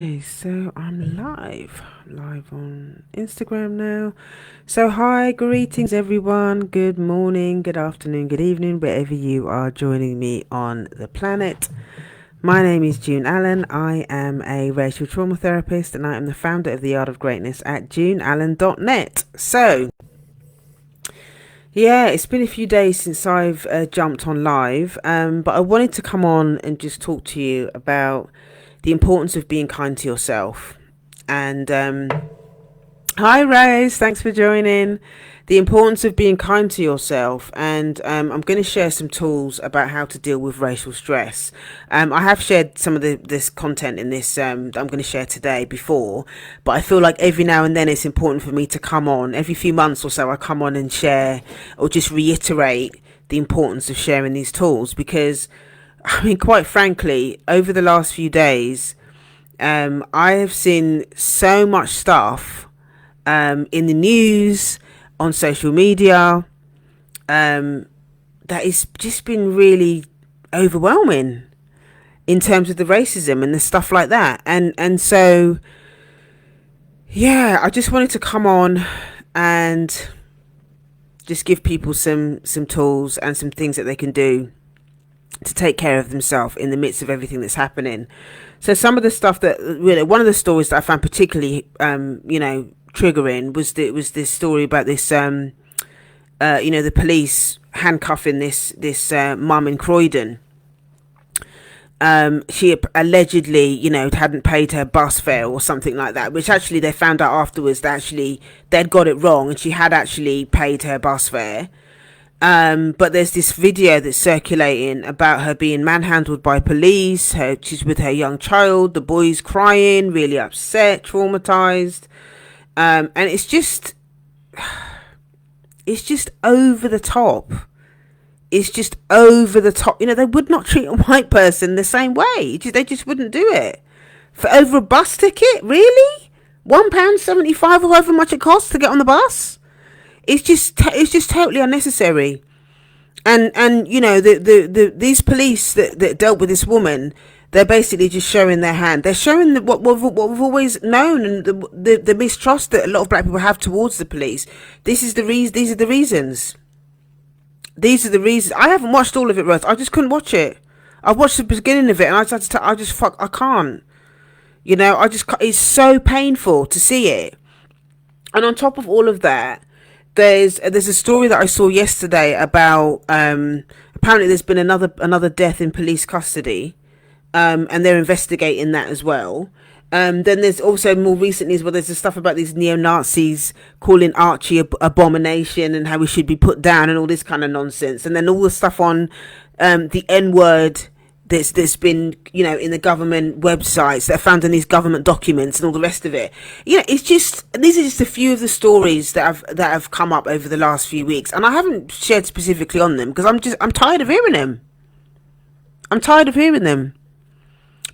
Okay, so I'm live on Instagram now. So, hi, greetings everyone. Good morning, good afternoon, good evening, wherever you are joining me on the planet. My name is June Allen. I am a racial trauma therapist and I am the founder of the Art of Greatness at juneallen.net. So, yeah, it's been a few days since I've jumped on live, but I wanted to come on and just talk to you about the importance of being kind to yourself. And hi, Rose, thanks for joining. The importance of being kind to yourself, and I'm going to share some tools about how to deal with racial stress. I have shared some of this content in this that I'm going to share today before, but I feel like every now and then it's important for me to come on. Every few months or so, I come on and share or just reiterate the importance of sharing these tools because, I mean, quite frankly, over the last few days, I have seen so much stuff in the news, on social media, that it's just been really overwhelming in terms of the racism and the stuff like that. And so, yeah, I just wanted to come on and just give people some tools and some things that they can do to take care of themselves in the midst of everything that's happening. So some of the stuff that really, one of the stories that I found particularly, triggering was this story about this, the police handcuffing this mum in Croydon. She allegedly, hadn't paid her bus fare or something like that, which actually they found out afterwards that actually they'd got it wrong and she had actually paid her bus fare. But there's this video that's circulating about her being manhandled by police. She's with her young child. The boy's crying, really upset, traumatized. And it's just over the top. It's just over the top. They would not treat a white person the same way. They just wouldn't do it. For over a bus ticket? Really? £1.75 or however much it costs to get on the bus? It's just totally unnecessary. And these police that dealt with this woman, they're basically just showing their hand. They're showing what we've always known, and the mistrust that a lot of black people have towards the police. These are the reasons. These are the reasons. I haven't watched all of it, Ruth. I just couldn't watch it. I watched the beginning of it, and I just had to. I can't. It's so painful to see it. And on top of all of that, there's a story that I saw yesterday about apparently there's been another death in police custody, and they're investigating that as well. Then there's also more recently as well, there's the stuff about these neo-Nazis calling Archie abomination and how he should be put down and all this kind of nonsense. And then all the stuff on the N-word that's been, in the government websites that are found in these government documents and all the rest of it. It's just, these are just a few of the stories that have come up over the last few weeks. And I haven't shared specifically on them because I'm tired of hearing them. I'm tired of hearing them.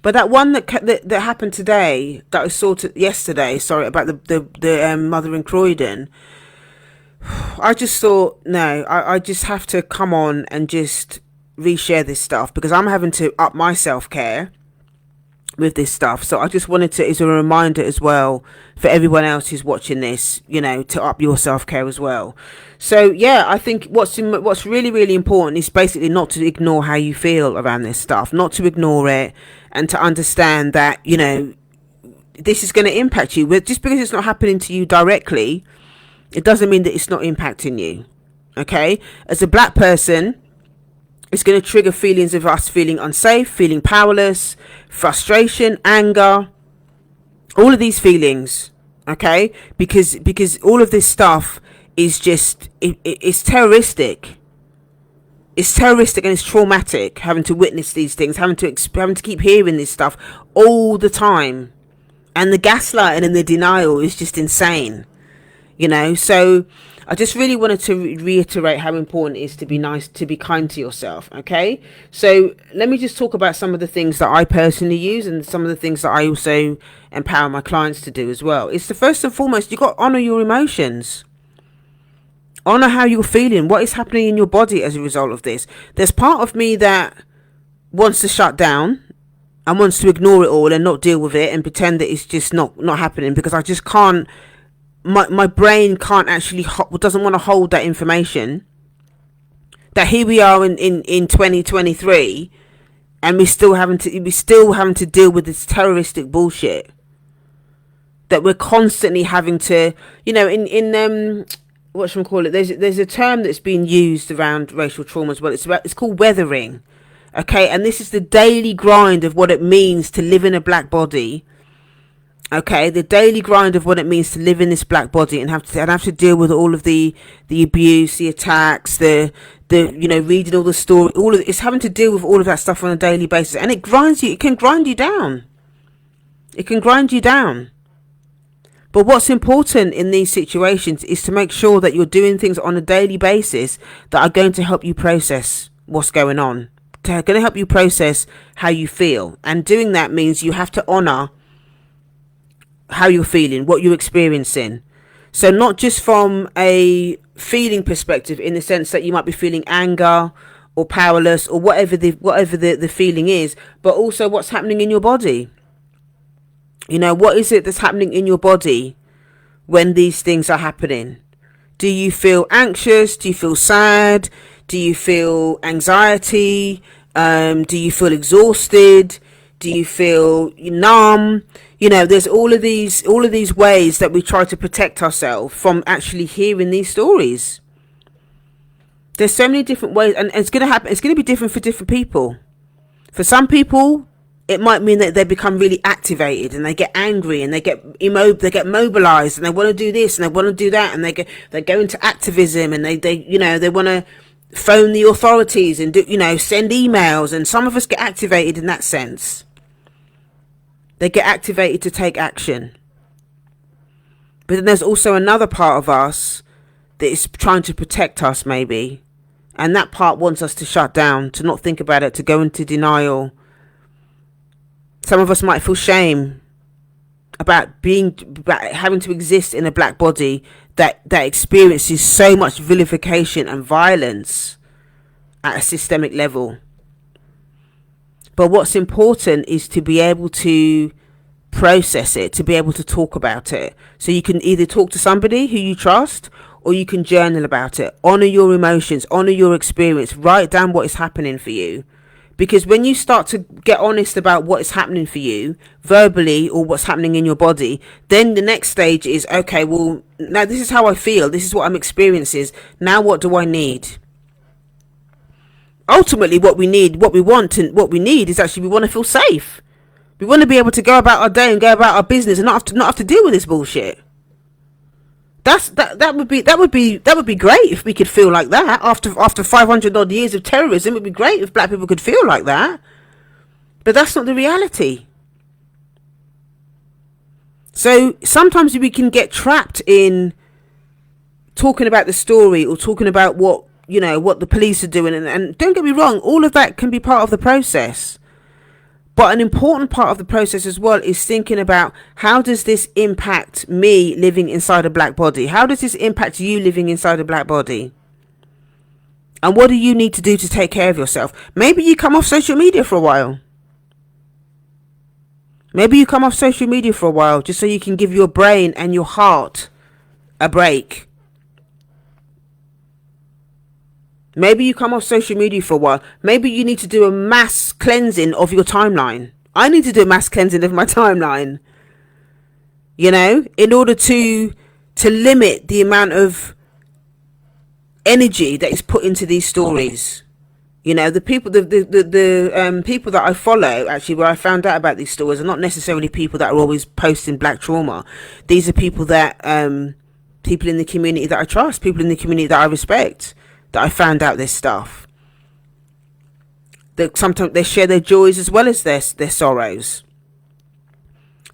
But that one that happened today, that I saw yesterday, sorry, about the mother in Croydon, I just thought, no, I just have to come on and just reshare this stuff because I'm having to up my self-care with this stuff. So I just wanted to, as a reminder as well, for everyone else who's watching this, to up your self-care as well. So yeah, I think what's really, really important is basically not to ignore how you feel around this stuff, not to ignore it, and to understand that, this is going to impact you. Just because it's not happening to you directly, it doesn't mean that it's not impacting you. Okay? As a black person, it's going to trigger feelings of us feeling unsafe, feeling powerless, frustration, anger, all of these feelings. Okay? Because all of this stuff is just, it's terroristic. It's terroristic and it's traumatic having to witness these things, having to keep hearing this stuff all the time. And the gaslighting and the denial is just insane. So I just really wanted to reiterate how important it is to be nice, to be kind to yourself. Okay. So let me just talk about some of the things that I personally use and some of the things that I also empower my clients to do as well. It's the first and foremost, you got to honor your emotions. Honor how you're feeling, what is happening in your body as a result of this. There's part of me that wants to shut down and wants to ignore it all and not deal with it and pretend that it's just not happening, because I just can't, my brain can't actually, doesn't want to hold that information, that here we are in 2023 and we're still having to deal with this terroristic bullshit that we're constantly having to, in whatchamacallit, there's a term that's been used around racial trauma as well. It's called weathering. Okay, and this is the daily grind of what it means to live in a black body. Okay, the daily grind of what it means to live in this black body and have to deal with all of the abuse, the attacks, the reading all the story, all of it's having to deal with all of that stuff on a daily basis, and it grinds you. It can grind you down. It can grind you down. But what's important in these situations is to make sure that you're doing things on a daily basis that are going to help you process what's going on. They're going to help you process how you feel. And doing that means you have to honor how you're feeling, what you're experiencing. So not just from a feeling perspective, in the sense that you might be feeling anger or powerless or whatever the feeling is, but also what's happening in your body. What is it that's happening in your body when these things are happening? Do you feel anxious? Do you feel sad? Do you feel anxiety? Do you feel exhausted? Do you feel numb? There's all of these ways that we try to protect ourselves from actually hearing these stories. There's so many different ways, and it's going to happen. It's going to be different for different people. For some people, it might mean that they become really activated and they get angry and they get mobilized and they want to do this and they want to do that, and they go into activism, and they want to phone the authorities and send emails. And some of us get activated in that sense. They get activated to take action. But then there's also another part of us that is trying to protect us, maybe, and that part wants us to shut down, to not think about it, to go into denial. Some of us might feel shame about having to exist in a black body that experiences so much vilification and violence at a systemic level. But what's important is to be able to process it, to be able to talk about it. So you can either talk to somebody who you trust, or you can journal about it. Honor your emotions, honor your experience, write down what is happening for you. Because when you start to get honest about what is happening for you, verbally, or what's happening in your body, then the next stage is, okay, well, now this is how I feel. This is what I'm experiencing. Now what do I need? Ultimately, what we need is actually, we want to feel safe. We want to be able to go about our day and go about our business and not have to deal with this bullshit. That would be great if we could feel like that after 500 odd years of terrorism. It would be great if black people could feel like that, but that's not the reality. So sometimes we can get trapped in talking about the story or talking about what the police are doing, and don't get me wrong, all of that can be part of the process. But an important part of the process as well is thinking about, how does this impact me living inside a black body? How does this impact you living inside a black body? And what do you need to do to take care of yourself? Maybe you come off social media for a while. Maybe you come off social media for a while just so you can give your brain and your heart a break. Maybe you come off social media for a while. Maybe you need to do a mass cleansing of your timeline. I need to do a mass cleansing of my timeline. In order to limit the amount of energy that is put into these stories. The people, the people that I follow, actually, where I found out about these stories, are not necessarily people that are always posting black trauma. These are people that, people in the community that I trust, people in the community that I respect, that I found out this stuff. That sometimes they share their joys as well as their sorrows.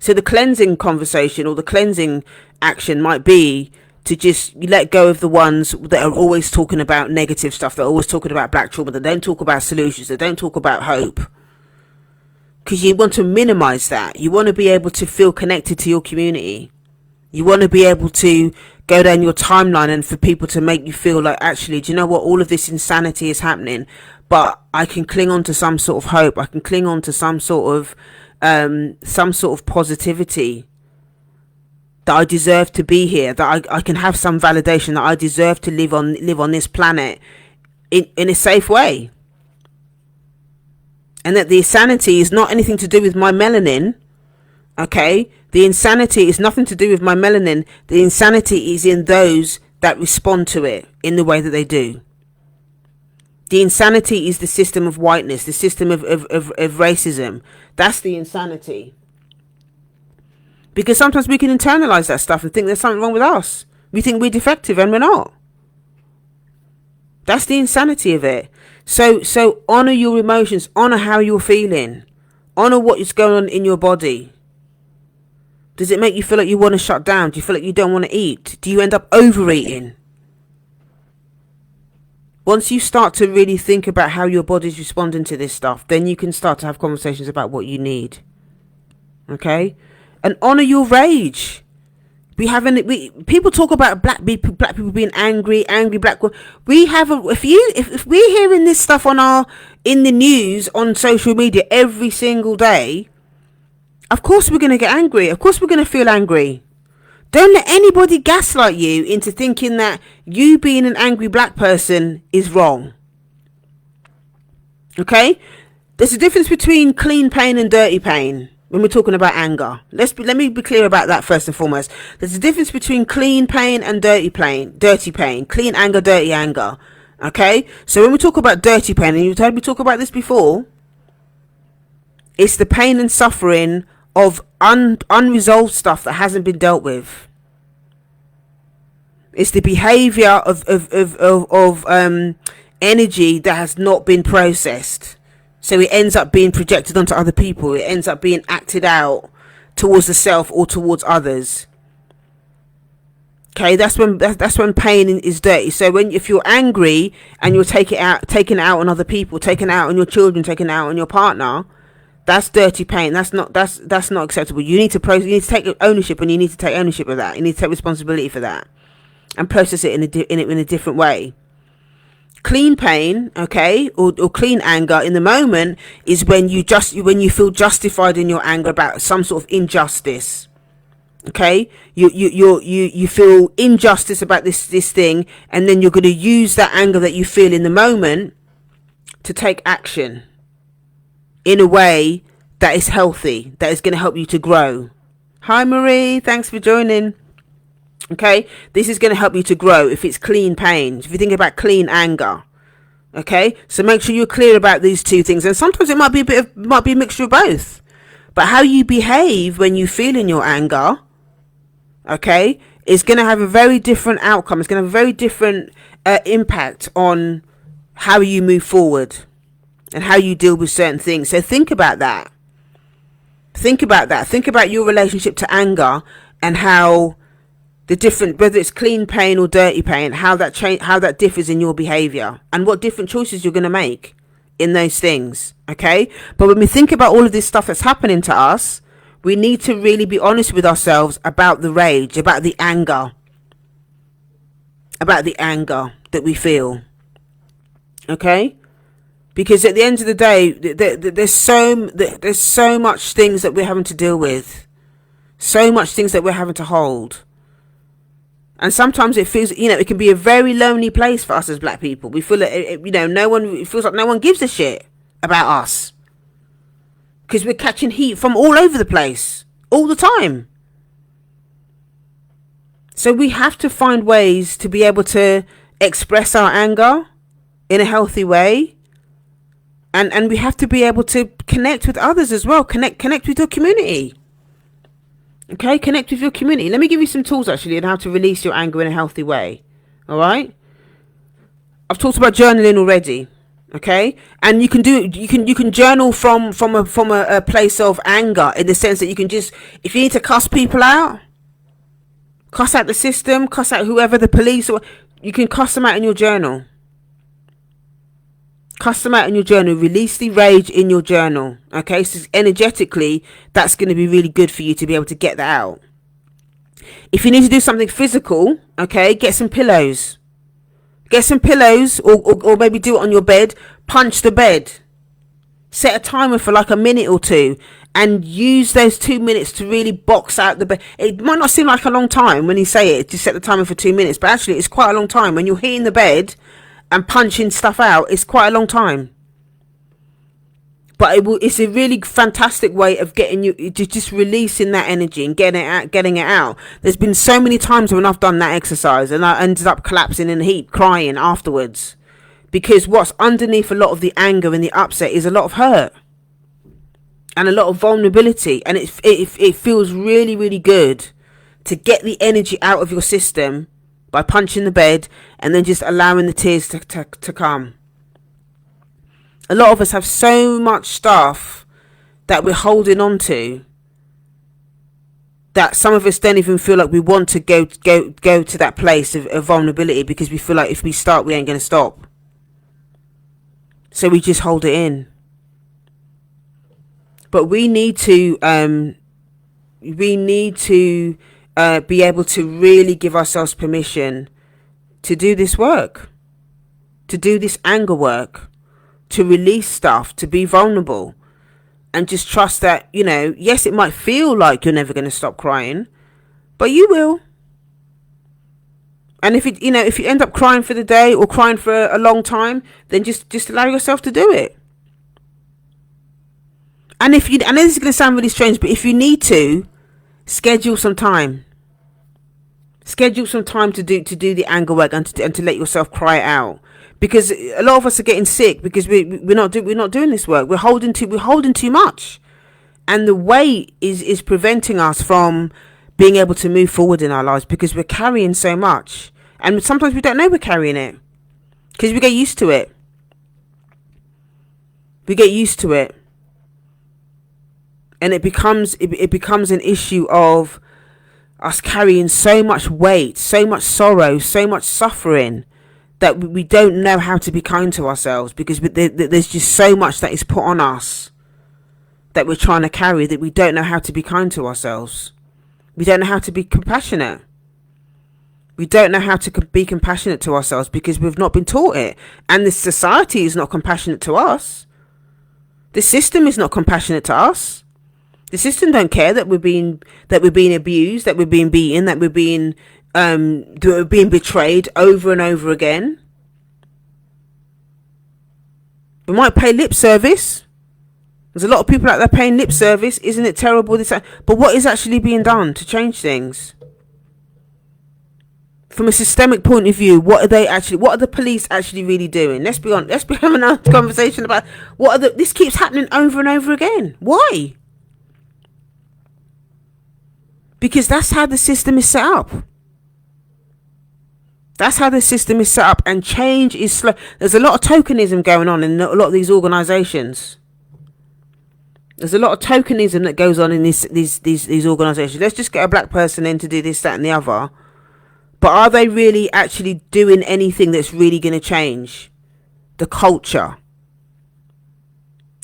So the cleansing conversation, or the cleansing action, might be to just let go of the ones that are always talking about negative stuff, that are always talking about black trauma, that don't talk about solutions, that don't talk about hope. Because you want to minimize that. You want to be able to feel connected to your community. You want to be able to go down your timeline and for people to make you feel like, actually, do you know what? All of this insanity is happening, but I can cling on to some sort of hope. I can cling on to some sort of positivity, that I deserve to be here, that I can have some validation, that I deserve to live on this planet in a safe way. And that the insanity is not anything to do with my melanin. Okay, the insanity is nothing to do with my melanin. The insanity is in those that respond to it in the way that they do. The insanity is the system of whiteness, the system of racism. That's the insanity. Because sometimes we can internalize that stuff and think there's something wrong with us. We think we're defective and we're not. That's the insanity of it. So honor your emotions, honor how you're feeling, honor what is going on in your body. Does it make you feel like you want to shut down? Do you feel like you don't want to eat? Do you end up overeating? Once you start to really think about how your body's responding to this stuff, then you can start to have conversations about what you need. Okay? And honor your rage. People talk about black people being angry black. If we're hearing this stuff in the news, on social media every single day, of course we're going to get angry. Of course we're going to feel angry. Don't let anybody gaslight you into thinking that you being an angry black person is wrong. Okay? There's a difference between clean pain and dirty pain when we're talking about anger. Let me be clear about that first and foremost. There's a difference between clean pain and dirty pain. Clean anger, dirty anger. Okay? So when we talk about dirty pain, and you've heard me talk about this before, it's the pain and suffering of unresolved stuff that hasn't been dealt with. It's the behavior of energy that has not been processed, so it ends up being projected onto other people. It ends up being acted out towards the self or towards others. Okay, that's when pain is dirty. So if you're angry and you're taking it out on other people, taking it out on your children, taking it out on your partner, that's dirty pain. That's not acceptable. You need to take ownership, and you need to take ownership of that. You need to take responsibility for that and process it in a different way. Clean pain, okay, or clean anger in the moment is when you feel justified in your anger about some sort of injustice. Okay, you feel injustice about this thing, and then you're going to use that anger that you feel in the moment to take action in a way that is healthy, that is going to help you to grow. Hi Marie, thanks for joining. Okay, this is going to help you to grow if it's clean pain. If you think about clean anger, okay, so make sure you're clear about these two things. And sometimes it might be a mixture of both. But how you behave when you feel in your anger, okay, is going to have a very different outcome. It's going to have a very different impact on how you move forward and how you deal with certain things. So think about that. Think about your relationship to anger, and how the different, whether it's clean pain or dirty pain, how that differs in your behavior, and what different choices you're going to make in those things. Okay, but when we think about all of this stuff that's happening to us, we need to really be honest with ourselves about the rage, about the anger that we feel. Okay, because at the end of the day, there's so much things that we're having to deal with, so much things that we're having to hold. And sometimes it feels, it can be a very lonely place for us as black people. We feel like, it feels like no one gives a shit about us, because we're catching heat from all over the place, all the time. So we have to find ways to be able to express our anger in a healthy way. And we have to be able to connect with others as well. Connect with your community. Okay, connect with your community. Let me give you some tools actually on how to release your anger in a healthy way. All right. I've talked about journaling already. Okay, and you can journal from a place of anger, in the sense that you can just, if you need to cuss people out, cuss out the system, cuss out whoever, the police, or you can cuss them out in your journal. Cuss them out in your journal. Release the rage in your journal. Okay, so energetically, that's going to be really good for you to be able to get that out. If you need to do something physical, okay, get some pillows. Get some pillows, or maybe do it on your bed. Punch the bed. Set a timer for like a minute or two, and use those 2 minutes to really box out the bed. It might not seem like a long time when you say it, to set the timer for 2 minutes, but actually it's quite a long time. When you're hitting the bed and punching stuff out, it's quite a long time. But it's a really fantastic way of getting you, just releasing that energy and getting it out. There's been so many times when I've done that exercise and I ended up collapsing in a heap, crying afterwards. Because what's underneath a lot of the anger and the upset is a lot of hurt. And a lot of vulnerability. And it feels really, really good to get the energy out of your system by punching the bed and then just allowing the tears to come. A lot of us have so much stuff that we're holding on to that some of us don't even feel like we want to go to that place of vulnerability, because we feel like if we start, we ain't going to stop. So we just hold it in. But we need to be able to really give ourselves permission to do this work, to do this anger work, to release stuff, to be vulnerable, and just trust that, you know, yes, it might feel like you're never going to stop crying, but you will. And if you end up crying for the day or crying for a long time, then just allow yourself to do it. And I know this is going to sound really strange, but if you need to, schedule some time. Schedule some time to do the anger work and to let yourself cry it out. Because a lot of us are getting sick because we're not doing this work. We're holding too much, and the weight is preventing us from being able to move forward in our lives, because we're carrying so much, and sometimes we don't know we're carrying it because we get used to it. And it becomes an issue of us carrying so much weight, so much sorrow, so much suffering, that we don't know how to be kind to ourselves, because there's just so much that is put on us that we're trying to carry, that we don't know how to be kind to ourselves. We don't know how to be compassionate. We don't know how to be compassionate to ourselves because we've not been taught it. And the society is not compassionate to us. The system is not compassionate to us. The system don't care that we're being abused, that we're being beaten, that we're being betrayed over and over again. We might pay lip service. There's a lot of people out there paying lip service. Isn't it terrible? But what is actually being done to change things? From a systemic point of view, what are the police actually really doing? Let's be honest. Let's be having a conversation about this keeps happening over and over again. Why? Because that's how the system is set up. That's how the system is set up, and change is slow. There's a lot of tokenism going on in a lot of these organisations. There's a lot of tokenism that goes on in these organisations. Let's just get a black person in to do this, that, and the other. But are they really actually doing anything that's really going to change the culture?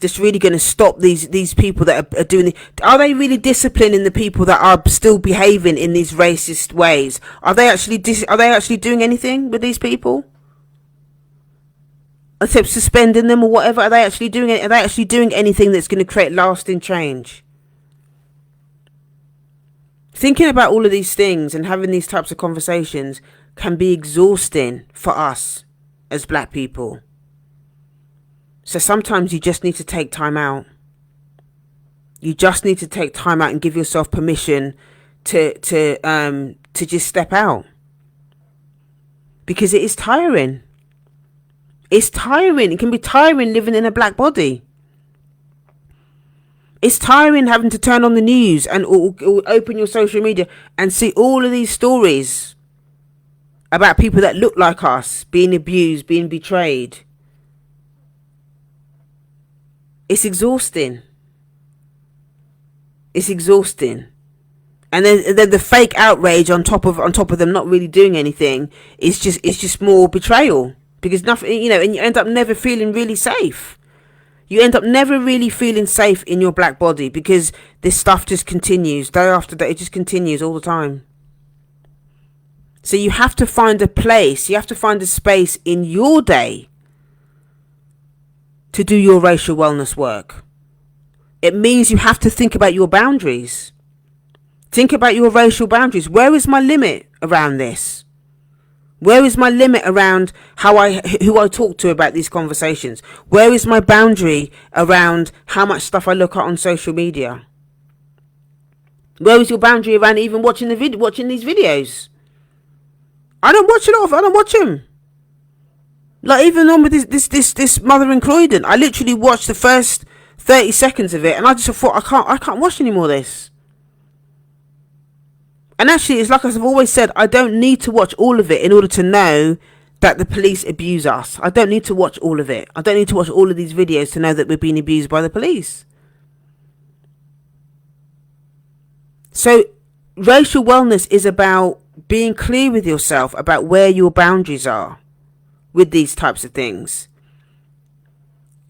That's really going to stop these people that are doing it? Are they really disciplining the people that are still behaving in these racist ways? Are they actually doing anything with these people? Except suspending them or whatever? Are they actually doing it? Are they actually doing anything that's going to create lasting change? Thinking about all of these things and having these types of conversations can be exhausting for us as black people. So sometimes you just need to take time out. You just need to take time out and give yourself permission to just step out. Because it is tiring. It's tiring. It can be tiring living in a black body. It's tiring having to turn on the news and or open your social media and see all of these stories about people that look like us being abused, being betrayed. It's exhausting. It's exhausting. And then the fake outrage on top of them not really doing anything is just more betrayal, because nothing, and you end up never feeling really safe. You end up never really feeling safe in your black body, because this stuff just continues day after day. It just continues all the time. So you have to find a place, you have to find a space in your day to do your racial wellness work. It means you have to think about your boundaries. Think about your racial boundaries. Where is my limit around this? Where is my limit around who I talk to about these conversations? Where is my boundary around how much stuff I look at on social media? Where is your boundary around even watching these videos? I don't watch it off. I don't watch them. Like, even on with this Mother in Croydon, I literally watched the first 30 seconds of it, and I just thought, I can't watch any more of this. And actually, it's like I've always said, I don't need to watch all of it in order to know that the police abuse us. I don't need to watch all of it. I don't need to watch all of these videos to know that we're being abused by the police. So racial wellness is about being clear with yourself about where your boundaries are with these types of things.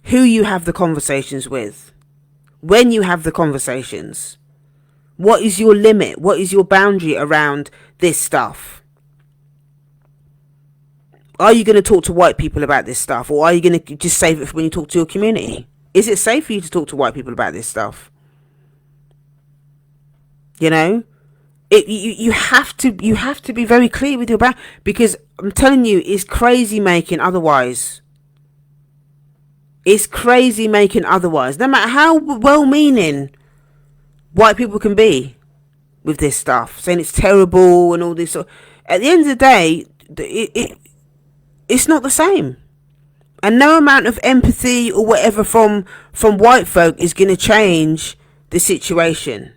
Who you have the conversations with. When you have the conversations. What is your limit? What is your boundary around this stuff? Are you going to talk to white people about this stuff? Or are you going to just save it for when you talk to your community? Is it safe for you to talk to white people about this stuff? You know? You have to be very clear with your boundaries. Because I'm telling you, it's crazy making otherwise. It's crazy making otherwise. No matter how well-meaning white people can be with this stuff, saying it's terrible and all this. At the end of the day, it's not the same. And no amount of empathy or whatever from white folk is going to change the situation.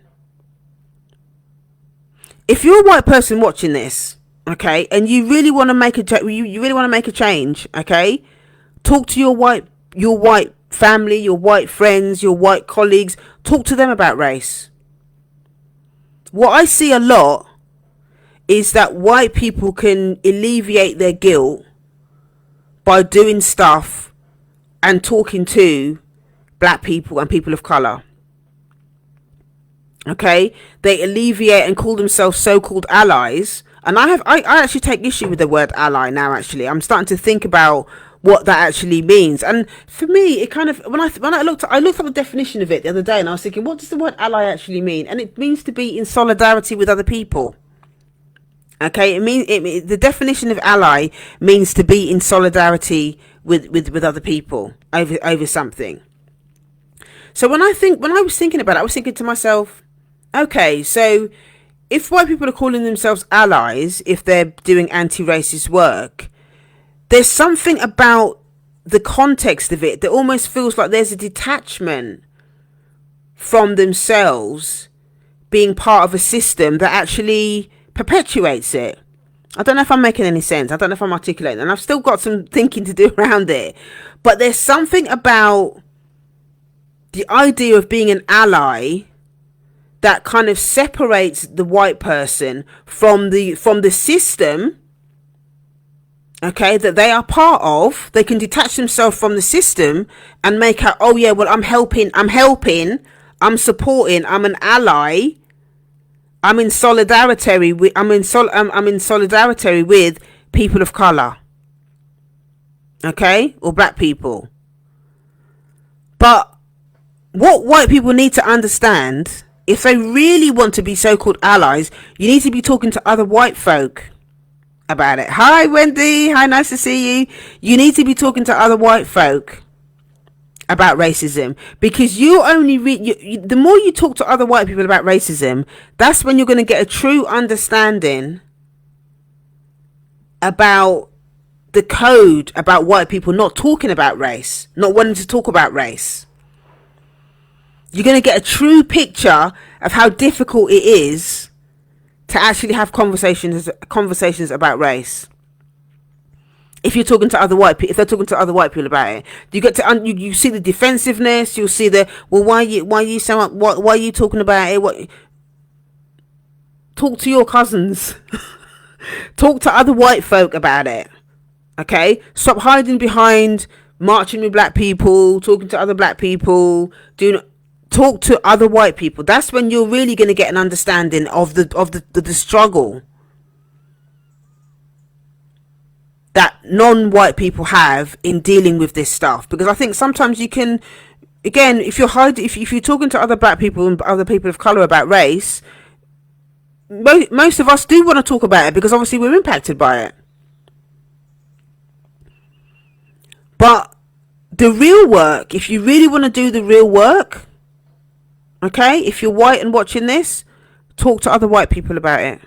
If you're a white person watching this, okay, and you really want to make you really want to make a change, okay, talk to your white family, your white friends, your white colleagues. Talk to them about race. What I see a lot is that white people can alleviate their guilt by doing stuff and talking to black people and people of colour. Okay? They alleviate and call themselves so-called allies. And I actually take issue with the word ally now, actually. I'm starting to think about what that actually means. And for me, it kind of, when I looked at the definition of it the other day, and I was thinking, what does the word ally actually mean? And it means to be in solidarity with other people. Okay, the definition of ally means to be in solidarity with other people over something. So when I was thinking about it, I was thinking to myself, okay, so if white people are calling themselves allies, if they're doing anti-racist work, there's something about the context of it that almost feels like there's a detachment from themselves being part of a system that actually perpetuates it. I don't know if I'm making any sense. I don't know if I'm articulating. And I've still got some thinking to do around it. But there's something about the idea of being an ally that kind of separates the white person from the system. Okay, that they are part of. They can detach themselves from the system and make out, oh yeah, well, I'm helping, I'm supporting, I'm an ally, I'm in solidarity with people of colour, okay, or black people. But what white people need to understand, if they really want to be so-called allies, you need to be talking to other white folk about it. Hi Wendy, hi, nice to see you. You need to be talking to other white folk about racism, because you only the more you talk to other white people about racism, that's when you're going to get a true understanding about the code about white people not talking about race, not wanting to talk about race. You're going to get a true picture of how difficult it is to actually have conversations about race. If you're talking to other white people, if they're talking to other white people about it, you get to you see the defensiveness. You'll see the, well, why are you talking about it? What? Talk to your cousins. Talk to other white folk about it. Okay, stop hiding behind marching with black people, talking to other black people. Talk to other white people. That's when you're really going to get an understanding of the struggle. that non-white people have in dealing with this stuff. Because I think sometimes you can, again, if you're talking to other black people and other people of color about race, most of us do want to talk about it because obviously we're impacted by it. But the real work, if you really want to do the real work, okay, if you're white and watching this, talk to other white people about it.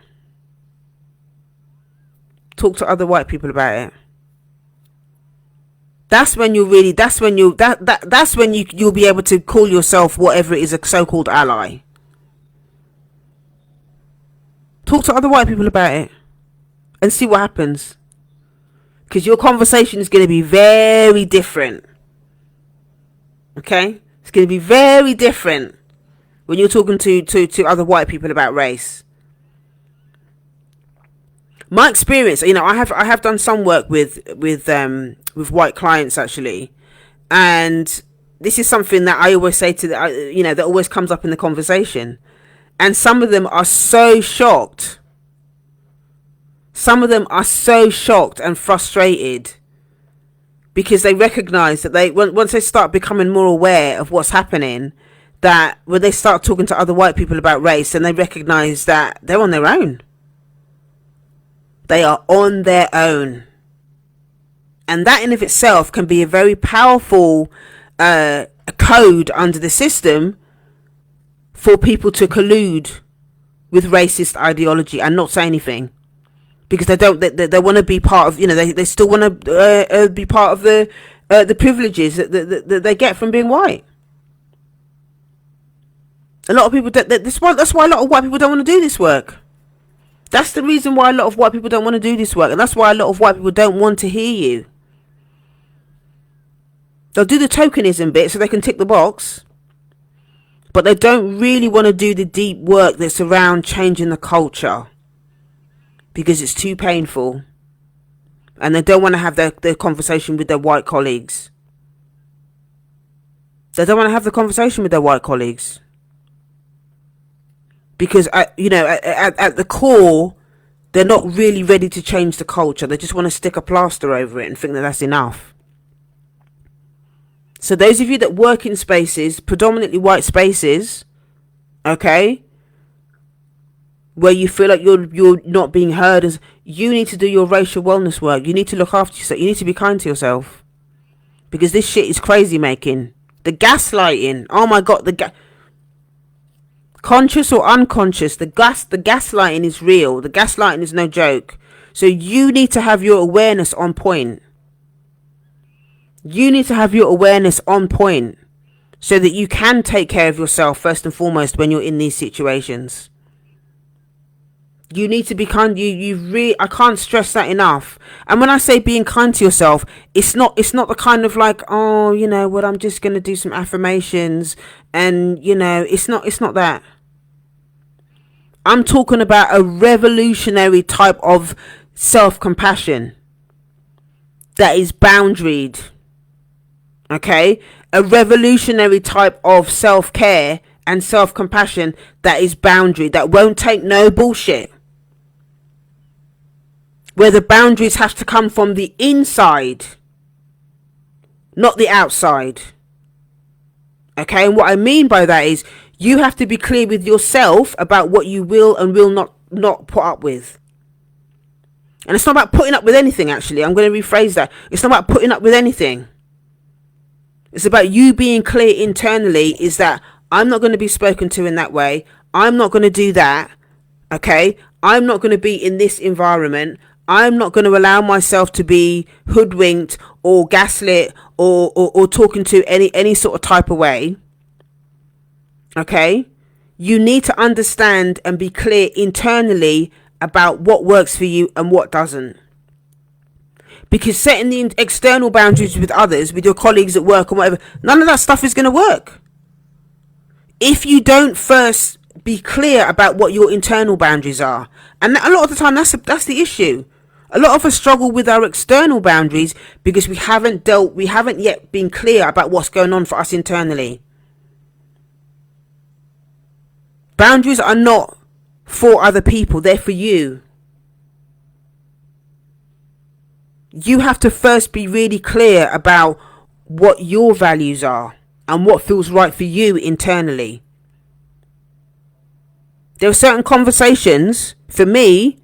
Talk to other white people about it. That's when you'll be able to call yourself whatever it is, a so-called ally. Talk to other white people about it and see what happens. Because your conversation is going to be very different. Okay? It's going to be very different when you're talking to other white people about race. My experience, I have done some work with white clients actually, and this is something that I always say that always comes up in the conversation, and some of them are so shocked. Some of them are so shocked and frustrated because they recognize that once they start becoming more aware of what's happening, that when they start talking to other white people about race, and they recognize that they're on their own. They are on their own. And that in of itself can be a very powerful code under the system for people to collude with racist ideology and not say anything. Because they want to be part of, they still want to be part of the privileges that they get from being white. A lot of people, that's why a lot of white people don't want to do this work. That's the reason why a lot of white people don't want to do this work. And that's why a lot of white people don't want to hear you. They'll do the tokenism bit so they can tick the box. But they don't really want to do the deep work that's around changing the culture. Because it's too painful. And they don't want to have their conversation with their white colleagues. They don't want to have the conversation with their white colleagues. Because, at the core, they're not really ready to change the culture. They just want to stick a plaster over it and think that that's enough. So those of you that work in spaces, predominantly white spaces, okay, where you feel like you're not being heard, you need to do your racial wellness work. You need to look after yourself. You need to be kind to yourself. Because this shit is crazy making. The gaslighting. Oh my God, conscious or unconscious, the gaslighting is real. The gaslighting is no joke. So you need to have your awareness on point. You need to have your awareness on point so that you can take care of yourself first and foremost when you're in these situations. You need to be kind. I can't stress that enough. And when I say being kind to yourself, it's not the kind of like, oh, I'm just going to do some affirmations and, it's not that. I'm talking about a revolutionary type of self-compassion that is boundaried. Okay? A revolutionary type of self-care and self-compassion that is boundary, that won't take no bullshit. Where the boundaries have to come from the inside, not the outside. Okay? And what I mean by that is you have to be clear with yourself about what you will and will not put up with. And it's not about putting up with anything, actually. I'm going to rephrase that. It's not about putting up with anything. It's about you being clear internally, is that I'm not going to be spoken to in that way. I'm not going to do that. Okay? I'm not going to be in this environment. I'm not going to allow myself to be hoodwinked or gaslit or talking to any sort of type of way. Okay? You need to understand and be clear internally about what works for you and what doesn't. Because setting the external boundaries with others, with your colleagues at work or whatever, none of that stuff is going to work. If you don't first be clear about what your internal boundaries are. And a lot of the time, that's the issue. A lot of us struggle with our external boundaries because we haven't yet been clear about what's going on for us internally. Boundaries are not for other people, they're for you. you have to first be really clear about what your values are and what feels right for you internally. There are certain conversations for me,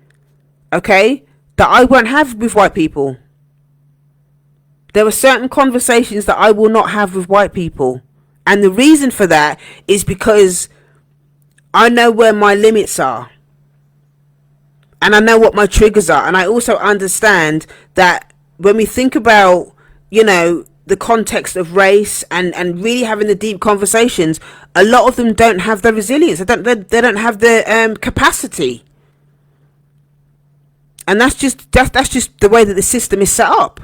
okay, that I won't have with white people. There are certain conversations that I will not have with white people. And the reason for that is because I know where my limits are. And I know what my triggers are. And I also understand that when we think about, you know, the context of race and really having the deep conversations, a lot of them don't have the resilience. They don't have the capacity. And that's just the way that the system is set up.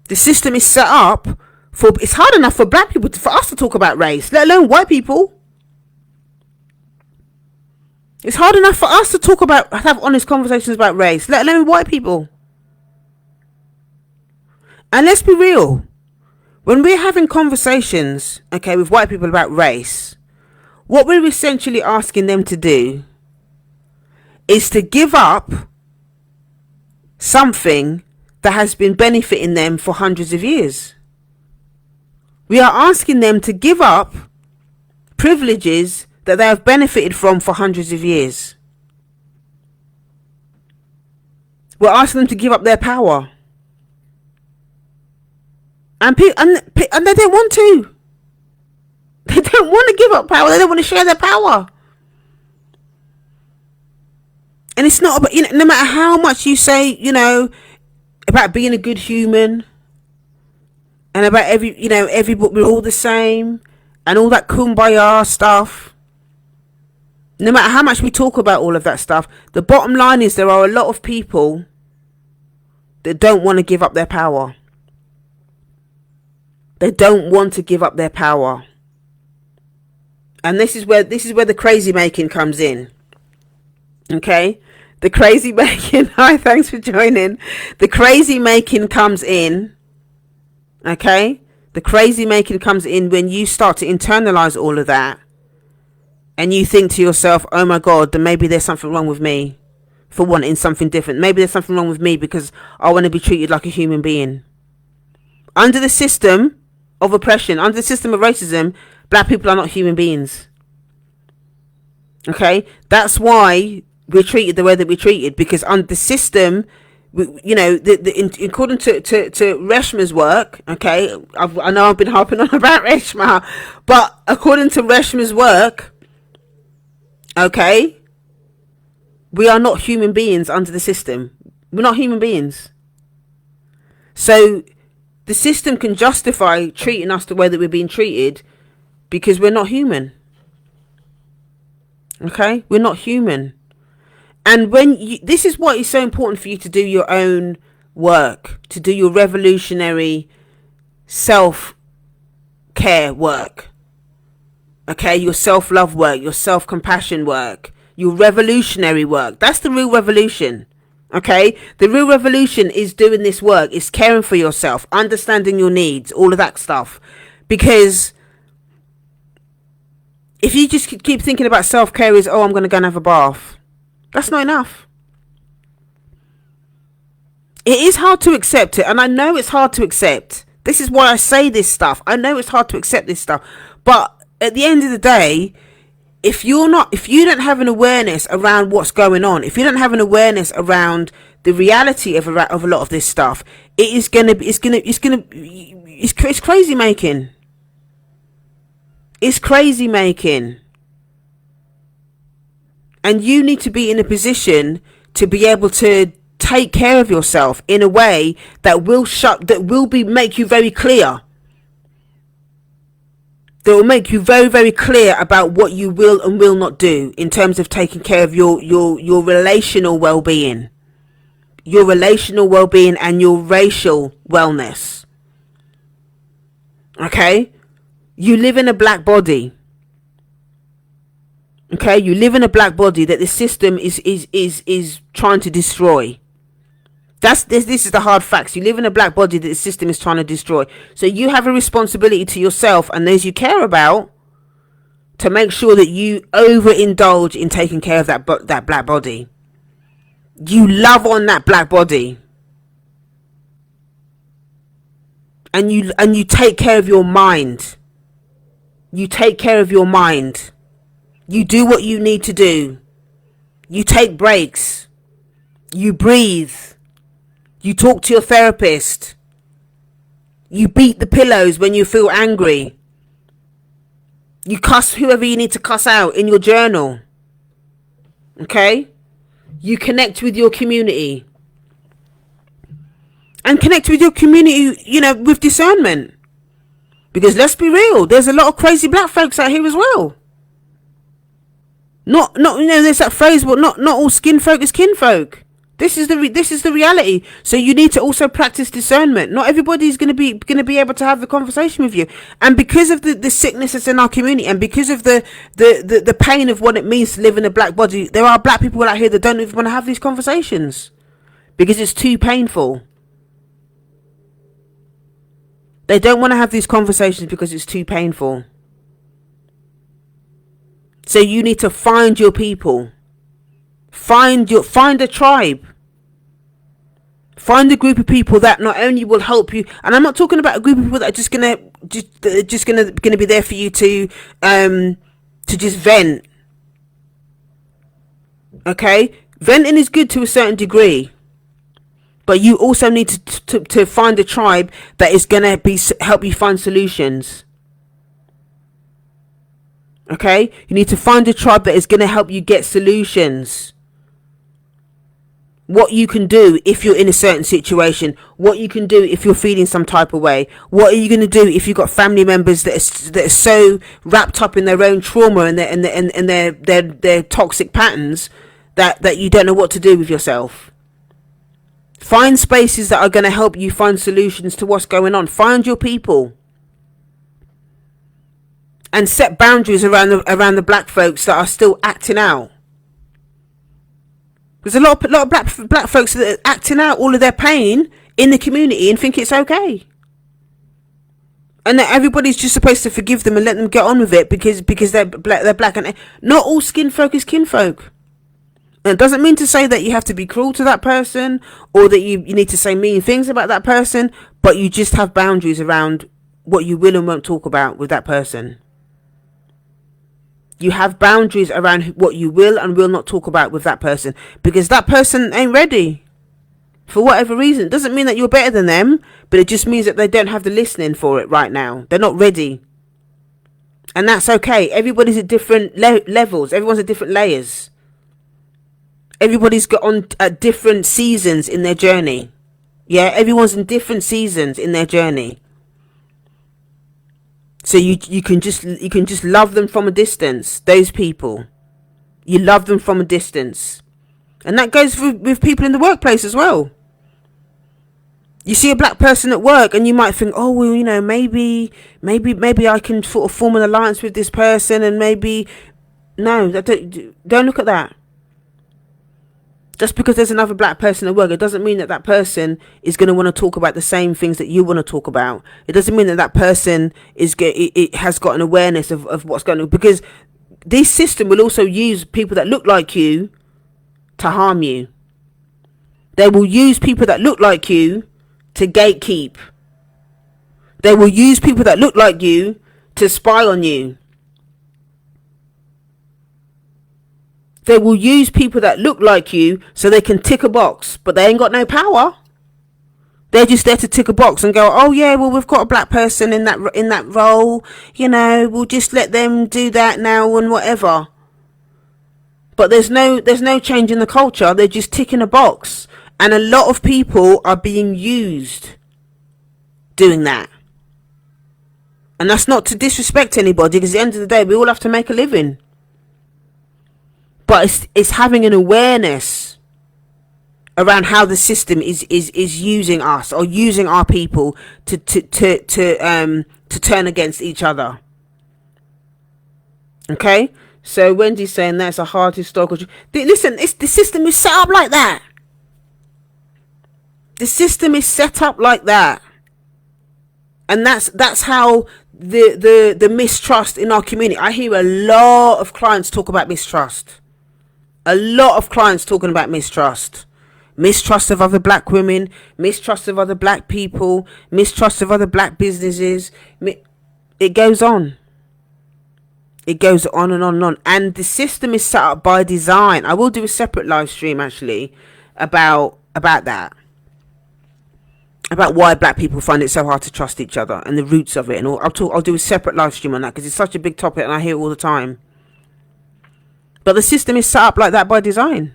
The system is set up for, it's hard enough for black people for us to talk about race, let alone white people. It's hard enough for us to have honest conversations about race, let alone white people. And let's be real. When we're having conversations, okay, with white people about race, what we're essentially asking them to do is to give up something that has been benefiting them for hundreds of years. We are asking them to give up privileges that they have benefited from for hundreds of years. We're asking them to give up their power. And they don't want to. They don't want to give up power. They don't want to share their power. And it's not about, you know, no matter how much you say, you know, about being a good human and about everybody, we're all the same and all that kumbaya stuff. No matter how much we talk about all of that stuff, the bottom line is there are a lot of people that don't want to give up their power. They don't want to give up their power. And this is where the crazy making comes in. Okay? The crazy making, hi, thanks for joining. The crazy making comes in. Okay? The crazy making comes in when you start to internalize all of that. And you think to yourself, oh my God, then maybe there's something wrong with me for wanting something different. Maybe there's something wrong with me because I want to be treated like a human being. Under the system of oppression, under the system of racism, black people are not human beings. Okay? That's why we're treated the way that we're treated, because under the system, you know, according to Reshma's work, okay, I know I've been harping on about Reshma, but according to Reshma's work, okay, we are not human beings under the system. We're not human beings. So the system can justify treating us the way that we're being treated because we're not human. Okay, we're not human. And this is why it's so important for you to do your own work, to do your revolutionary self-care work. Okay, your self-love work, your self-compassion work, your revolutionary work. That's the real revolution. Okay, the real revolution is doing this work, is caring for yourself, understanding your needs, all of that stuff. Because if you just keep thinking about self-care as, oh, I'm going to go and have a bath, that's not enough. It is hard to accept it, and I know it's hard to accept. This is why I say this stuff. I know it's hard to accept this stuff, but at the end of the day, if you don't have an awareness around what's going on, if you don't have an awareness around the reality of a lot of this stuff, it's crazy making. It's crazy making. And you need to be in a position to be able to take care of yourself in a way that will make you very clear. That will make you very, very clear about what you will and will not do in terms of taking care of your relational well-being. Your relational well-being and your racial wellness. Okay? You live in a black body. Okay, you live in a black body that the system is trying to destroy. This is the hard facts. You live in a black body that the system is trying to destroy. So you have a responsibility to yourself and those you care about to make sure that you overindulge in taking care of that black body. You love on that black body. And you take care of your mind. You take care of your mind. You do what you need to do. You take breaks. You breathe. You talk to your therapist. You beat the pillows when you feel angry. You cuss whoever you need to cuss out in your journal. Okay? You connect with your community. And connect with your community, you know, with discernment. Because let's be real, there's a lot of crazy black folks out here as well. Not you know, there's that phrase, but not all skin folk is kinfolk. This is the reality. So you need to also practice discernment. Not everybody's gonna be able to have the conversation with you. And because of the sickness that's in our community, and because of the pain of what it means to live in a black body, there are black people out here that don't even want to have these conversations because it's too painful. They don't want to have these conversations because it's too painful. So you need to find your people. Find a tribe. Find a group of people that not only will help you, and I'm not talking about a group of people that are just gonna be there for you to just vent. Okay? Venting is good to a certain degree. But you also need to find a tribe that is going to help you find solutions. Okay? You need to find a tribe that is going to help you get solutions. What you can do if you're in a certain situation. What you can do if you're feeling some type of way. What are you going to do if you've got family members that are so wrapped up in their own trauma and their toxic patterns that you don't know what to do with yourself. Find spaces that are going to help you find solutions to what's going on. Find your people. And set boundaries around the black folks that are still acting out. There's a lot of black folks that are acting out all of their pain in the community and think it's okay. And that everybody's just supposed to forgive them and let them get on with it because they're black. And not all skin folk is kinfolk. And it doesn't mean to say that you have to be cruel to that person or that you need to say mean things about that person, but you just have boundaries around what you will and won't talk about with that person. You have boundaries around what you will and will not talk about with that person because that person ain't ready for whatever reason. It doesn't mean that you're better than them, but it just means that they don't have the listening for it right now. They're not ready. And that's okay. Everybody's at different levels. Everyone's at different layers. Everybody's got on at different seasons in their journey. Yeah, everyone's in different seasons in their journey. So you can just love them from a distance. Those people, you love them from a distance, and that goes with people in the workplace as well. You see a black person at work, and you might think, oh well, you know, maybe I can sort of form an alliance with this person, and maybe no, don't look at that. Just because there's another black person at work, it doesn't mean that person is going to want to talk about the same things that you want to talk about. It doesn't mean that person it has got an awareness of what's going on. Because this system will also use people that look like you to harm you. They will use people that look like you to gatekeep. They will use people that look like you to spy on you. They will use people that look like you so they can tick a box, but they ain't got no power. They're just there to tick a box and go, oh yeah, well we've got a black person in that role, you know, we'll just let them do that now and whatever. But there's no change in the culture. They're just ticking a box, and a lot of people are being used doing that. And that's not to disrespect anybody, because at the end of the day we all have to make a living. But it's having an awareness around how the system is using us or using our people to turn against each other. Okay, so Wendy's saying that's a hard historical. Listen, the system is set up like that. The system is set up like that, and that's how the mistrust in our community. I hear a lot of clients talk about mistrust. A lot of clients talking about mistrust. mistrust of other black women, mistrust of other black people, mistrust of other black businesses. It goes on. It goes on and on and on. And the system is set up by design. I will do a separate live stream actually about that. About why black people find it so hard to trust each other and the roots of it. And I'll do a separate live stream on that because it's such a big topic and I hear it all the time. But the system is set up like that by design.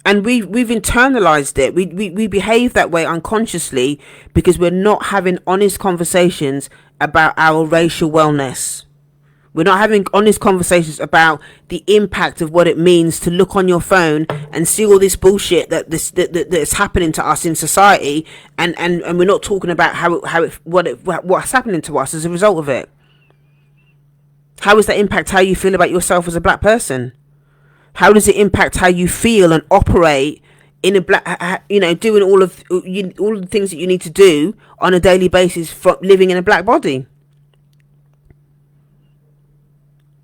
And we've internalized it. We behave that way unconsciously because we're not having honest conversations about our racial wellness. We're not having honest conversations about the impact of what it means to look on your phone and see all this bullshit that's happening to us in society, and we're not talking about what's happening to us as a result of it. How does that impact how you feel about yourself as a black person? How does it impact how you feel and operate in a black, doing all of the things that you need to do on a daily basis for living in a black body?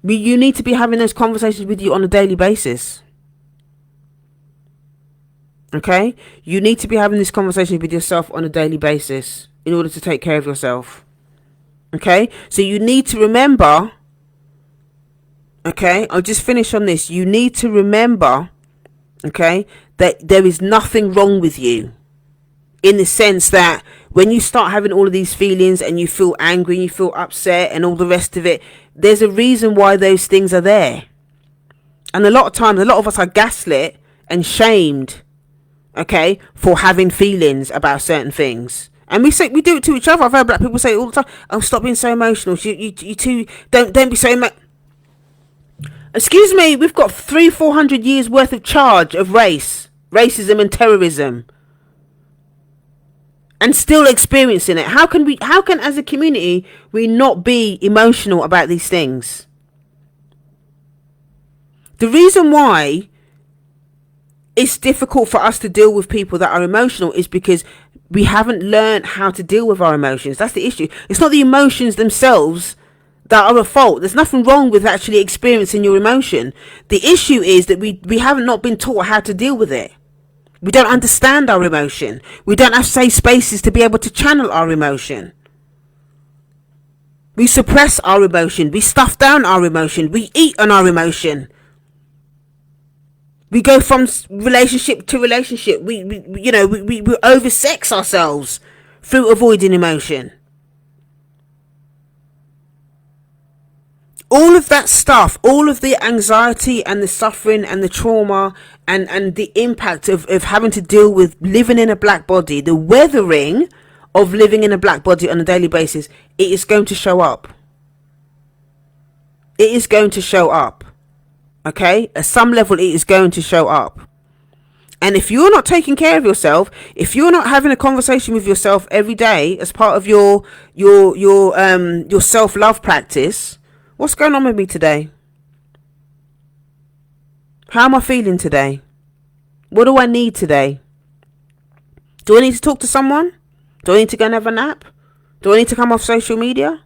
You need to be having those conversations with you on a daily basis. Okay? You need to be having this conversation with yourself on a daily basis in order to take care of yourself. Okay? So you need to remember. Okay, I'll just finish on this. You need to remember, okay, that there is nothing wrong with you. In the sense that when you start having all of these feelings and you feel angry, you feel upset and all the rest of it, there's a reason why those things are there. And a lot of times, a lot of us are gaslit and shamed, okay, for having feelings about certain things. And we do it to each other. I've heard black people say it all the time. Oh, stop being so emotional. You too, don't be so emotional. Excuse me, we've got 400 years worth of charge of racism and terrorism, and still experiencing it. How can as a community we not be emotional about these things? The reason why it's difficult for us to deal with people that are emotional is because we haven't learned how to deal with our emotions. That's the issue. It's not the emotions themselves that are a fault. There's nothing wrong with actually experiencing your emotion. The issue is that we haven't not been taught how to deal with it. We don't understand our emotion. We don't have safe spaces to be able to channel our emotion. We suppress our emotion. We stuff down our emotion. We eat on our emotion. We go from relationship to relationship. We oversex ourselves through avoiding emotion. All of that stuff, all of the anxiety and the suffering and the trauma and the impact of having to deal with living in a black body, the weathering of living in a black body on a daily basis, it is going to show up. It is going to show up. Okay? At some level, it is going to show up. And if you're not taking care of yourself, if you're not having a conversation with yourself every day as part of your self-love practice, what's going on with me today? How am I feeling today? What do I need today? Do I need to talk to someone? Do I need to go and have a nap? Do I need to come off social media?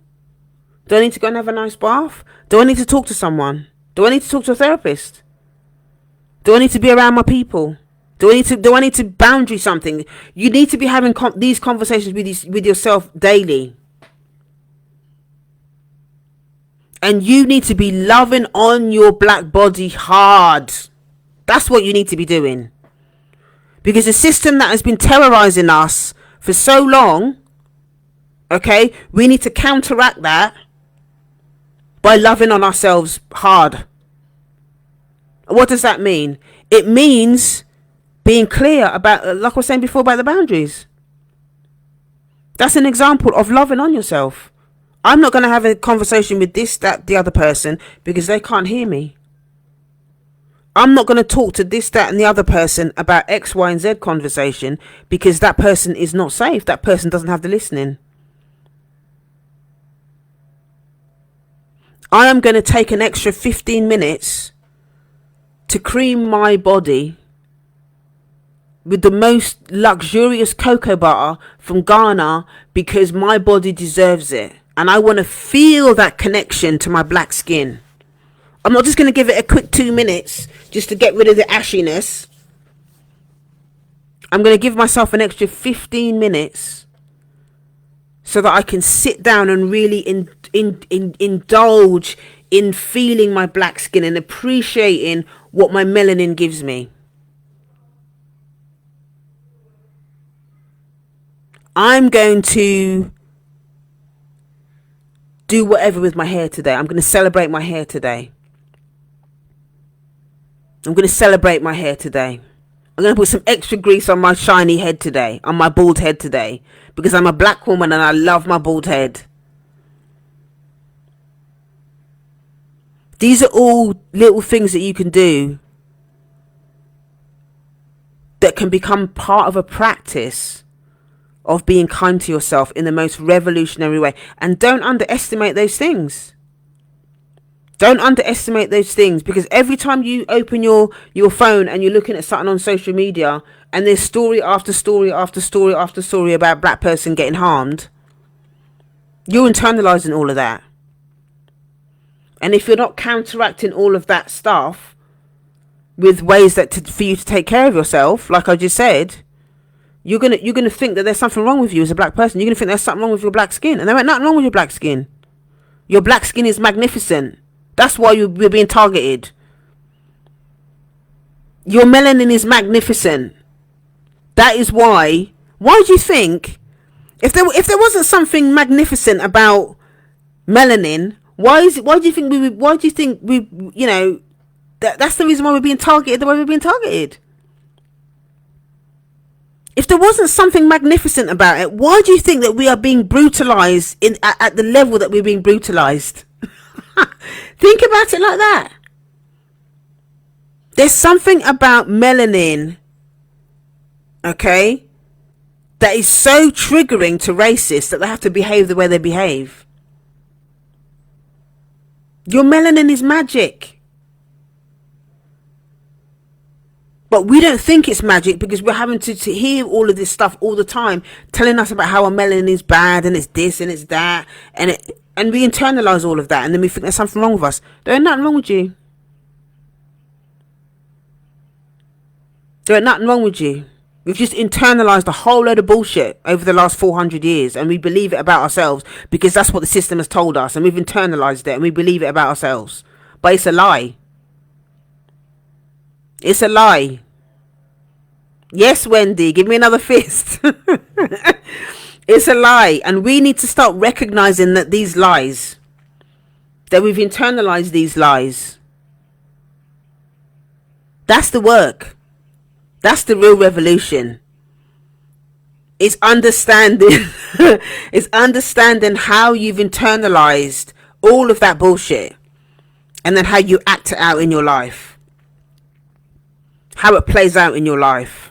Do I need to go and have a nice bath? Do I need to talk to someone? Do I need to talk to a therapist? Do I need to be around my people? Do I need to boundary something? You need to be having these conversations with yourself daily. And you need to be loving on your black body hard. That's what you need to be doing. Because the system that has been terrorizing us for so long, okay, we need to counteract that by loving on ourselves hard. What does that mean? It means being clear about, like I was saying before, about the boundaries. That's an example of loving on yourself. I'm not going to have a conversation with the other person because they can't hear me. I'm not going to talk to that, and the other person about X, Y, and Z conversation because that person is not safe. That person doesn't have the listening. I am going to take an extra 15 minutes to cream my body with the most luxurious cocoa butter from Ghana because my body deserves it. And I want to feel that connection to my black skin. I'm not just going to give it a quick 2 minutes just to get rid of the ashiness. I'm going to give myself an extra 15 minutes so that I can sit down and really indulge in feeling my black skin and appreciating what my melanin gives me. I'm going to do whatever with my hair today. I'm going to celebrate my hair today. I'm going to celebrate my hair today. I'm going to put some extra grease on my shiny head today, on my bald head today, because I'm a black woman and I love my bald head. These are all little things that you can do that can become part of a practice of being kind to yourself in the most revolutionary way. And don't underestimate those things. Don't underestimate those things, because every time you open your phone and you're looking at something on social media and there's story after story after story after story about a black person getting harmed, you're internalizing all of that. And if you're not counteracting all of that stuff with ways that for you to take care of yourself, like I just said, you're gonna think that there's something wrong with you as a black person. You're gonna think there's something wrong with your black skin, and there ain't nothing wrong with your black skin. Your black skin is magnificent. That's why you're being targeted. Your melanin is magnificent. That is why. Why do you think, if there wasn't something magnificent about melanin, why do you think we that's the reason why we're being targeted the way we're being targeted? If there wasn't something magnificent about it, why do you think that we are being brutalized at the level that we're being brutalized? Think about it like that. There's something about melanin, okay, that is so triggering to racists that they have to behave the way they behave. Your melanin is magic. But we don't think it's magic because we're having to hear all of this stuff all the time, telling us about how our melanin is bad and it's this and it's that, and we internalize all of that, and then we think there's something wrong with us. There ain't nothing wrong with you. There ain't nothing wrong with you. We've just internalized a whole load of bullshit over the last 400 years, and we believe it about ourselves because that's what the system has told us, and we've internalized it and we believe it about ourselves. But it's a lie. It's a lie. Yes, Wendy, give me another fist. It's a lie, and we need to start recognizing that these lies, that we've internalized these lies. That's the work. That's the real revolution. It's understanding it's understanding how you've internalized all of that bullshit, and then how you act it out in your life, how it plays out in your life.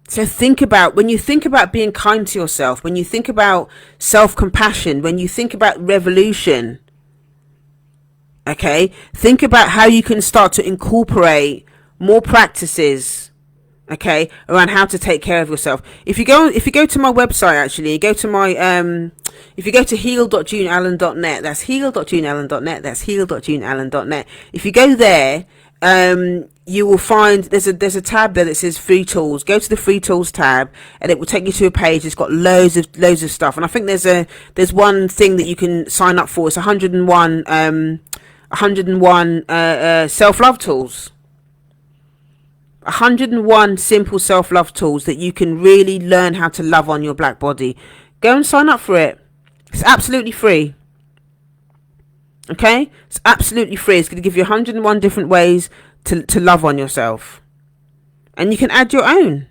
So think about, when you think about being kind to yourself, when you think about self-compassion, when you think about revolution, okay, think about how you can start to incorporate more practices, okay, around how to take care of yourself. If you go to my website, actually, go to my if you go to heal.juneallen.net, that's heal.juneallen.net, that's heal.juneallen.net. If you go there, you will find there's a tab there that says free tools. Go to the free tools tab and it will take you to a page. It's got loads of stuff, and I think there's one thing that you can sign up for. It's 101 self-love tools. 101 simple self-love tools that you can really learn how to love on your black body. Go and sign up for it. It's absolutely free. Okay, it's absolutely free. It's going to give you 101 different ways to love on yourself, and you can add your own.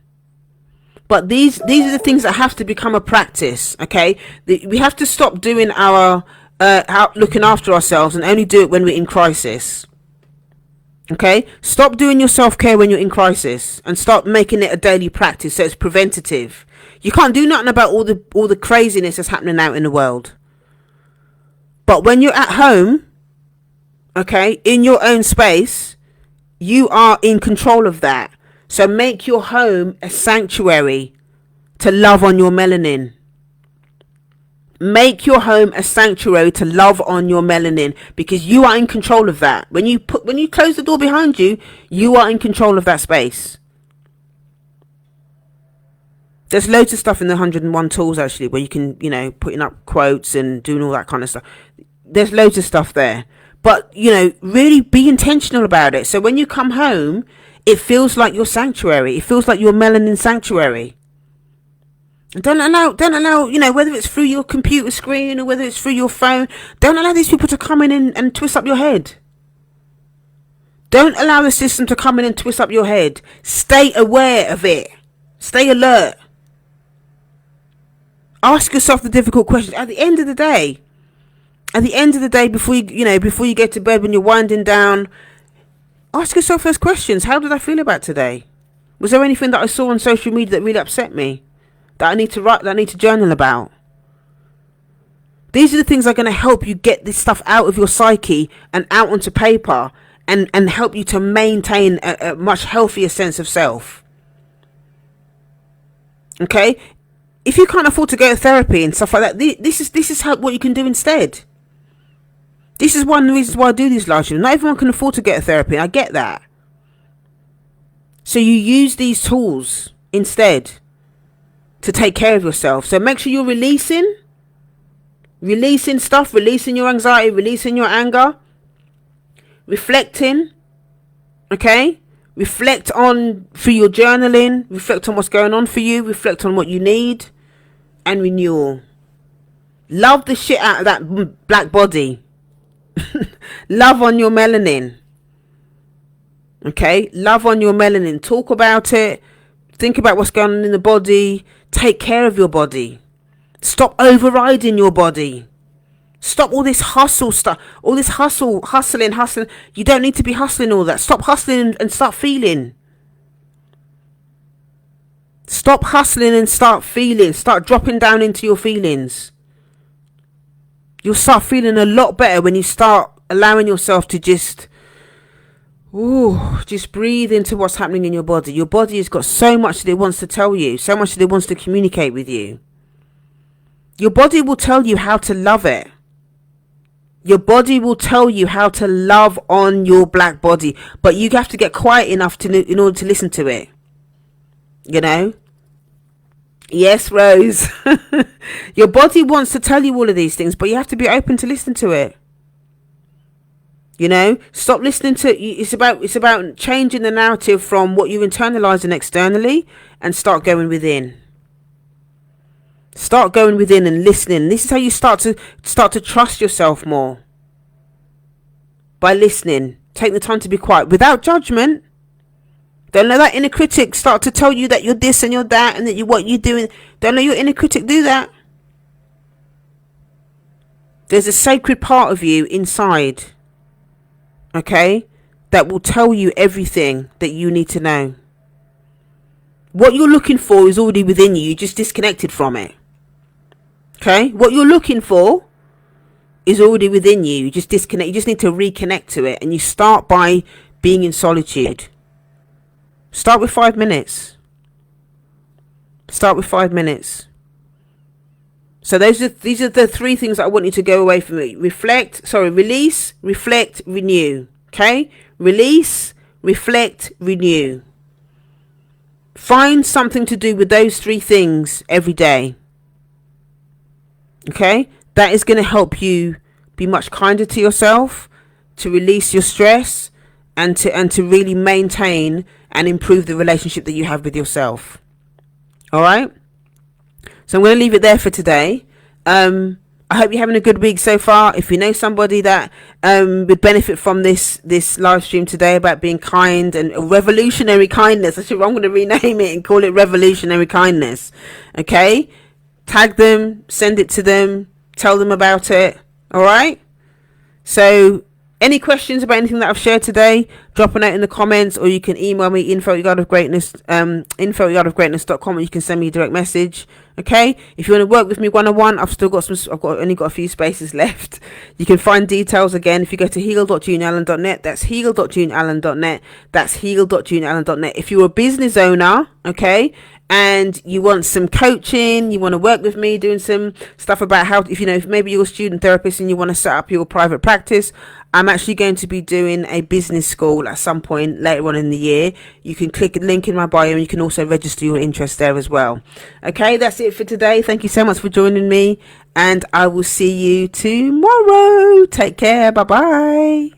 But these are the things that have to become a practice. Okay, we have to stop doing our looking after ourselves and only do it when we're in crisis. Okay, stop doing your self-care when you're in crisis and start making it a daily practice, so it's preventative. You can't do nothing about all the craziness that's happening out in the world. But when you're at home, okay, in your own space, you are in control of that. So make your home a sanctuary to love on your melanin. Make your home a sanctuary to love on your melanin, because you are in control of that. When you close the door behind you, you are in control of that space. There's loads of stuff in the 101 tools actually, where you can, putting up quotes and doing all that kind of stuff. There's loads of stuff there. But, really be intentional about it. So when you come home, it feels like your sanctuary. It feels like your melanin sanctuary. Don't allow, whether it's through your computer screen or whether it's through your phone, don't allow these people to come in and twist up your head. Don't allow the system to come in and twist up your head. Stay aware of it. Stay alert. Ask yourself the difficult questions. At the end of the day, before you get to bed, when you're winding down, ask yourself those questions. How did I feel about today? Was there anything that I saw on social media that really upset me, that I need to write, that I need to journal about? These are the things that are going to help you get this stuff out of your psyche and out onto paper, and help you to maintain a much healthier sense of self. Okay? If you can't afford to go to therapy and stuff like that, this is what you can do instead. This is one of the reasons why I do these live streams. Not everyone can afford to get a therapy. I get that. So you use these tools instead to take care of yourself. So make sure you're releasing stuff, releasing your anxiety, releasing your anger, reflecting. Okay? Reflect on through your journaling. Reflect on what's going on for you. Reflect on what you need. And renewal. Love the shit out of that black body. Love on your melanin. Okay? Love on your melanin. Talk about it. Think about what's going on in the body. Take care of your body. Stop overriding your body. Stop all this hustle stuff. All this hustling. You don't need to be hustling all that. Stop hustling and start feeling. Stop hustling and start feeling. Start dropping down into your feelings. You'll start feeling a lot better when you start allowing yourself to just breathe into what's happening in your body. Your body has got so much that it wants to tell you. So much that it wants to communicate with you. Your body will tell you how to love it. Your body will tell you how to love on your black body. But you have to get quiet enough in order to listen to it. Yes, Rose. Your body wants to tell you all of these things, but you have to be open to listen to it. Stop listening to it's about changing the narrative from what you're internalizing externally and start going within. Start going within and listening. This is how you start to trust yourself more. By listening. Take the time to be quiet without judgment. Don't let that inner critic start to tell you that you're this and you're that and that what you're doing. Don't let your inner critic do that. There's a sacred part of you inside, okay, that will tell you everything that you need to know. What you're looking for is already within you. You're just disconnected from it. Okay? What you're looking for is already within you. You just disconnect. You just need to reconnect to it. And you start by being in solitude. Start with 5 minutes. Start with 5 minutes. So these are the 3 things that I want you to go away from it. Release, reflect, renew. Okay? Release, reflect, renew. Find something to do with those 3 things every day. Okay? That is going to help you be much kinder to yourself, to release your stress, and to really maintain and improve the relationship that you have with yourself. All right? So I'm going to leave it there for today. I hope you're having a good week so far. If you know somebody that would benefit from this live stream today about being kind and revolutionary kindness, I'm going to rename it and call it revolutionary kindness. Okay? Tag them, send it to them, tell them about it. All right? So any questions about anything that I've shared today, drop a note in the comments, or you can email me info@yardofgreatness.com, or you can send me a direct message. Okay, if you want to work with me one-on-one, I've only got a few spaces left. You can find details again if you go to heal.juneallen.net. That's heal.juneallen.net. That's heal.juneallen.net. If you're a business owner, okay, and you want some coaching, you want to work with me doing some stuff about how, if you know, if maybe you're a student therapist and you want to set up your private practice, I'm actually going to be doing a business school at some point later on in the year. You can click a link in my bio and you can also register your interest there as well. Okay, that's it for today. Thank you so much for joining me, and I will see you tomorrow. Take care. Bye bye.